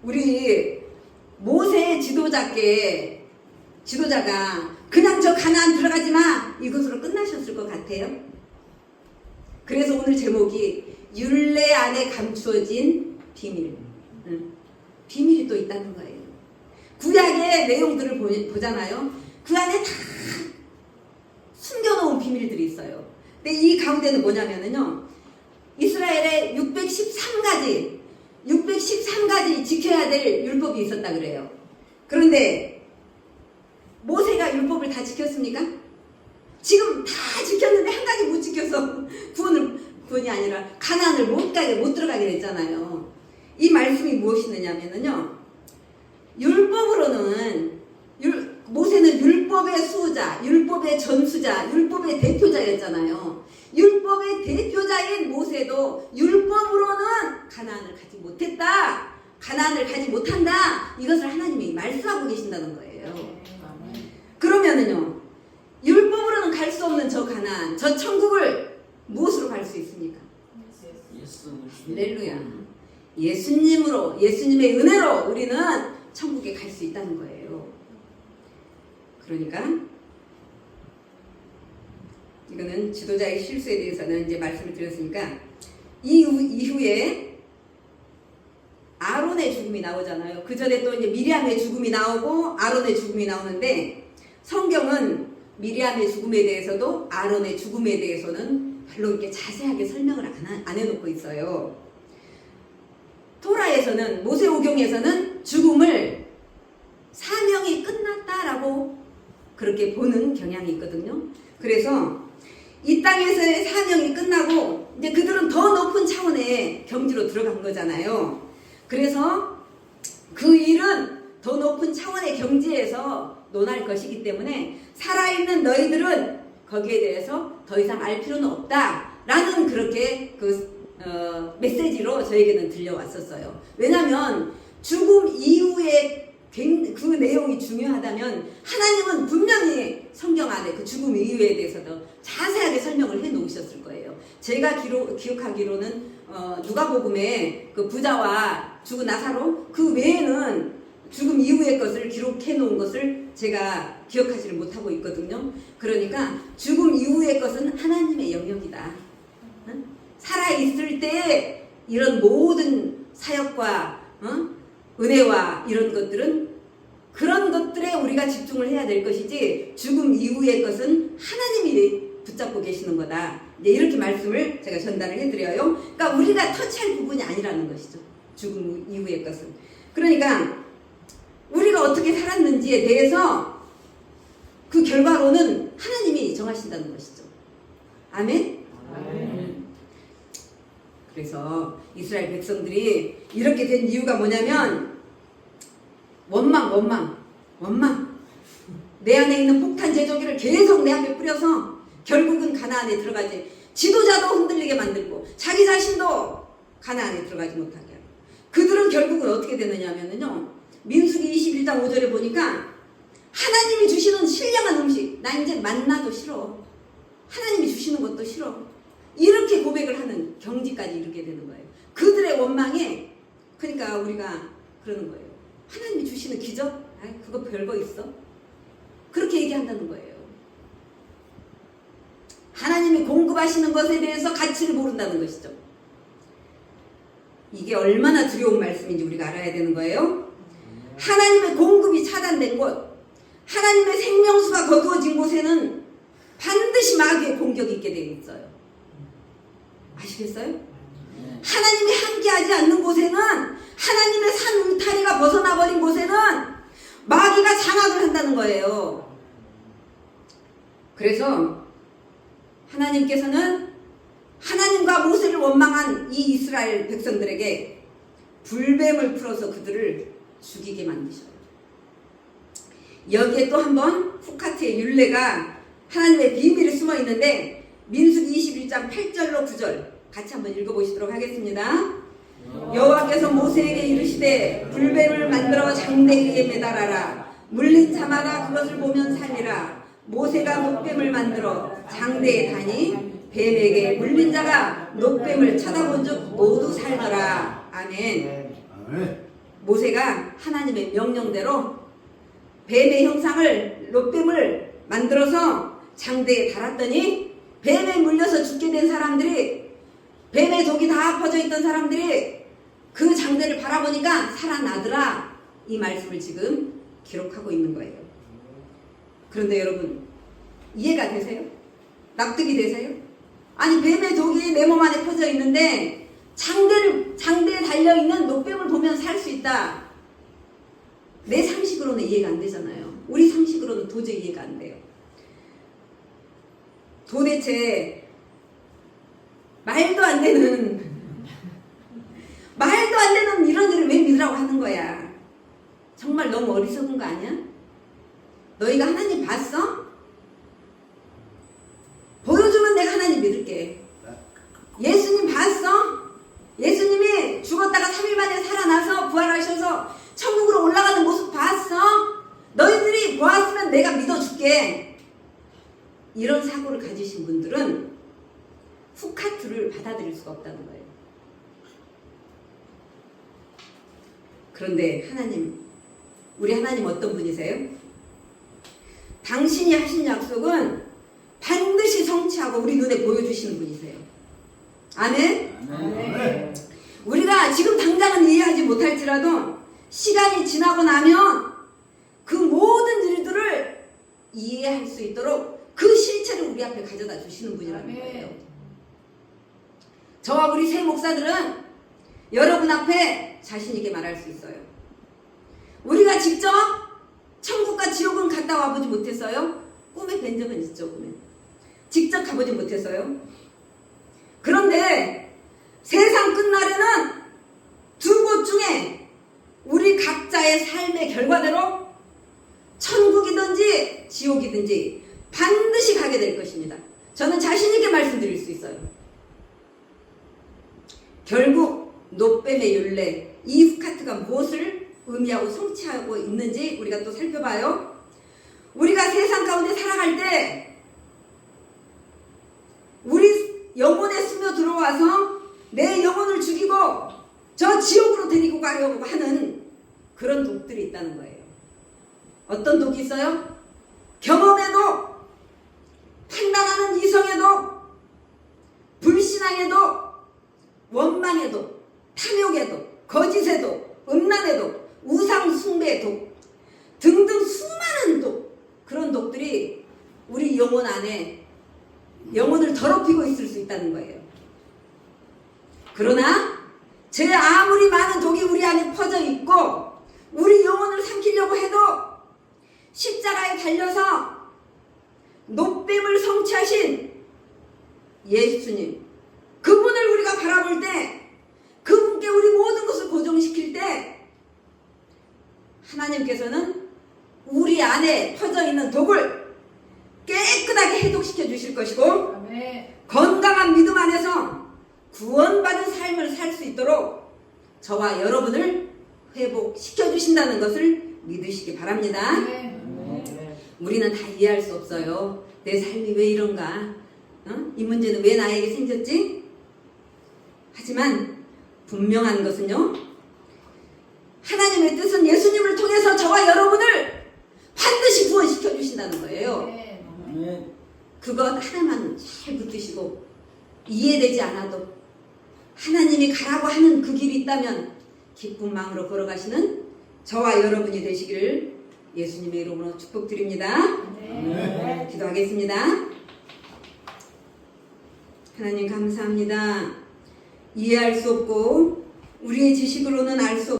우리 모세 지도자가 그냥 저 가나안 들어가지 마 이것으로 끝나셨을 것 같아요. 그래서 오늘 제목이 율례 안에 감추어진 비밀. 비밀이 또 있다는 거예요. 구약의 내용들을 보잖아요. 그 안에 다 숨겨놓은 비밀들이 있어요. 근데 이 가운데는 뭐냐면요, 이스라엘에 613가지 지켜야 될 율법이 있었다 그래요. 그런데 모세가 율법을 다 지켰습니까? 지금 다 지켰는데 한 가지 못 지켜서 구원이 아니라 가나안을 못 들어가게 됐잖아요. 이 말씀이 무엇이냐면요, 율법으로는 모세는 율법의 수호자, 율법의 전수자, 율법의 대표자였잖아요. 율법의 대표자인 모세도 율법으로는 가나안을 가지 못했다, 가나안을 가지 못한다, 이것을 하나님이 말씀하고 계신다는 거예요. 그러면은요, 율법으로는 갈 수 없는 저 가나안, 저 천국을 무엇으로 갈 수 있습니까? 할렐루야. 예수님의 은혜로 우리는 천국에 갈 수 있다는 거예요. 그러니까 이거는 지도자의 실수에 대해서는 이제 말씀을 드렸으니까, 이후에 아론의 죽음이 나오잖아요. 그 전에 또 이제 미리암의 죽음이 나오고 아론의 죽음이 나오는데, 성경은 미리암의 죽음에 대해서도 아론의 죽음에 대해서는 별로 이렇게 자세하게 설명을 안 해놓고 있어요. 토라에서는, 모세오경에서는 죽음을 사명이 끝났다라고 그렇게 보는 경향이 있거든요. 그래서 이 땅에서의 사명이 끝나고 이제 그들은 더 높은 차원의 경지로 들어간 거잖아요. 그래서 그 일은 더 높은 차원의 경지에서 논할 것이기 때문에 살아있는 너희들은 거기에 대해서 더 이상 알 필요는 없다라는 그렇게 메시지로 저에게는 들려왔었어요. 왜냐하면 죽음 이후에 그 내용이 중요하다면 하나님은 분명히 성경 안에 그 죽음 이후에 대해서도 자세하게 설명을 해 놓으셨을 거예요. 제가 기억하기로는 누가복음에 그 부자와 죽은 나사로, 그 외에는 죽음 이후의 것을 기록해 놓은 것을 제가 기억하지를 못하고 있거든요. 그러니까 죽음 이후의 것은 하나님의 영역이다. 살아있을 때 이런 모든 사역과 은혜와 이런 것들은, 그런 것들에 우리가 집중을 해야 될 것이지, 죽음 이후의 것은 하나님이 붙잡고 계시는 거다. 이제 이렇게 말씀을 제가 전달을 해드려요. 그러니까 우리가 터치할 부분이 아니라는 것이죠, 죽음 이후의 것은. 그러니까 우리가 어떻게 살았는지에 대해서 그 결과로는 하나님이 정하신다는 것이죠. 아멘? 아멘. 그래서 이스라엘 백성들이 이렇게 된 이유가 뭐냐면, 원망. 내 안에 있는 폭탄 제조기를 계속 내 앞에 뿌려서 결국은 가나안에 들어가지, 지도자도 흔들리게 만들고 자기 자신도 가나안에 들어가지 못하게 하고, 그들은 결국은 어떻게 되느냐면요, 민수기 21장 5절에 보니까 하나님이 주시는 신령한 음식, 나 이제 만나도 싫어, 하나님이 주시는 것도 싫어, 이렇게 고백을 하는 경지까지 이르게 되는 거예요. 그들의 원망에, 그러니까 우리가 그러는 거예요. 하나님이 주시는 기적? 아이, 그거 별거 있어? 그렇게 얘기한다는 거예요. 하나님이 공급하시는 것에 대해서 가치를 모른다는 것이죠. 이게 얼마나 두려운 말씀인지 우리가 알아야 되는 거예요. 하나님의 공급이 차단된 곳, 하나님의 생명수가 거두어진 곳에는 반드시 마귀의 공격이 있게 되어 있어요. 아시겠어요? 하나님이 함께하지 않는 곳에는, 하나님의 산 울타리가 벗어나버린 곳에는 마귀가 장악을 한다는 거예요. 그래서 하나님께서는 하나님과 모세를 원망한 이 이스라엘 백성들에게 불뱀을 풀어서 그들을 죽이게 만드셔요. 여기에 또 한번 후카트의 율례가, 하나님의 비밀이 숨어 있는데, 민수기 21장 8절로 9절 같이 한번 읽어보시도록 하겠습니다. 여호와께서 모세에게 이르시되 불뱀을 만들어 장대기에 매달아라. 물린 자마다 그것을 보면 살리라. 모세가 녹뱀을 만들어 장대에 다니 뱀에게 물린 자가 녹뱀을 쳐다본 즉 모두 살더라. 아멘. 모세가 하나님의 명령대로 뱀의 형상을 롯뱀을 만들어서 장대에 달았더니 뱀에 물려서 죽게 된 사람들이, 뱀의 독이 다 퍼져 있던 사람들이 그 장대를 바라보니까 살아나더라. 이 말씀을 지금 기록하고 있는 거예요. 그런데 여러분, 이해가 되세요? 납득이 되세요? 아니, 뱀의 독이 내 몸 안에 퍼져 있는데 장대에 달려있는 롯뱀을 보면 살 수 있다. 내 상식으로는 이해가 안 되잖아요. 우리 상식으로는 도저히 이해가 안 돼요. 도대체 말도 안 되는 이런 일을 왜 믿으라고 하는 거야? 정말 너무 어리석은 거 아니야? 너희가 하나님 봤어? 보여주면 내가 하나님 믿을게. 예수님 봤어? 예수님이 죽었다가 3일 만에 살아나서 부활하셔서 천국으로 올라가는 모습 봤어? 너희들이 보았으면 내가 믿어줄게. 이런 사고를 가지신 분들은 후카투를 받아들일 수가 없다는 거예요. 그런데 하나님, 우리 하나님 어떤 분이세요? 당신이 하신 약속은 반드시 성취하고 우리 눈에 보여주시는 분이세요. 아멘? 아멘. 우리가 지금 당장은 이해하지 못할지라도 시간이 지나고 나면 그 모든 일들을 이해할 수 있도록 그 실체를 우리 앞에 가져다 주시는 분이라는 거예요. 저와 우리 세 목사들은 여러분 앞에 자신 있게 말할 수 있어요. 우리가 직접 천국과 지옥은 갔다 와보지 못했어요. 꿈에 뵌 적은 있죠. 꿈에 직접 가보지 못했어요. 그런데 세상 끝날에는 두 곳 중에 우리 각자의 삶의 결과대로 천국이든지 지옥이든지 반드시 가게 될 것입니다. 저는 자신 있게 말씀드릴 수 있어요. 결국 롯뱀의 율례, 이 후카트가 무엇을 의미하고 성취하고 있는지 우리가 또 살펴봐요. 우리가 세상 가운데 살아갈 때 우리 영혼에 스며 들어와서 내 영혼을 죽이고 저 지옥으로 데리고 가려고 하는 그런 독들이 있다는 거예요. 어떤 독이 있어요? 경험에도, 판단하는 이성에도, 불신앙에도, 원망에도, 탐욕에도, 거짓에도, 음란에도, 우상 숭배에도 등등 수많은 독, 그런 독들이 우리 영혼 안에 영혼을 더럽히고 있을 수 있다는 거예요. 그러나 제 아무리 많은 독이 우리 안에 퍼져 있고 우리 영혼을 삼키려고 해도 십자가에 달려서 놋뱀을 성취하신 예수님, 그분을 우리가 바라볼 때, 그분께 우리 모든 것을 고정시킬 때 하나님께서는 우리 안에 퍼져 있는 독을 깨끗하게 해독시켜 주실 것이고, 아멘. 건강한 믿음 안에서 구원받은 삶을 살 수 있도록 저와 여러분을 회복시켜 주신다는 것을 믿으시기 바랍니다. 아멘. 우리는 다 이해할 수 없어요. 내 삶이 왜 이런가? 이 문제는 왜 나에게 생겼지? 하지만 분명한 것은요, 하나님의 뜻은 예수님을 통해서 저와 여러분을 반드시 구원시켜 주신다는 거예요. 아멘. 그것 하나만 잘 붙드시고, 이해되지 않아도 하나님이 가라고 하는 그 길이 있다면 기쁜 마음으로 걸어가시는 저와 여러분이 되시기를 예수님의 이름으로 축복드립니다. 아멘. 기도하겠습니다. 하나님 감사합니다. 이해할 수 없고 우리의 지식으로는 알 수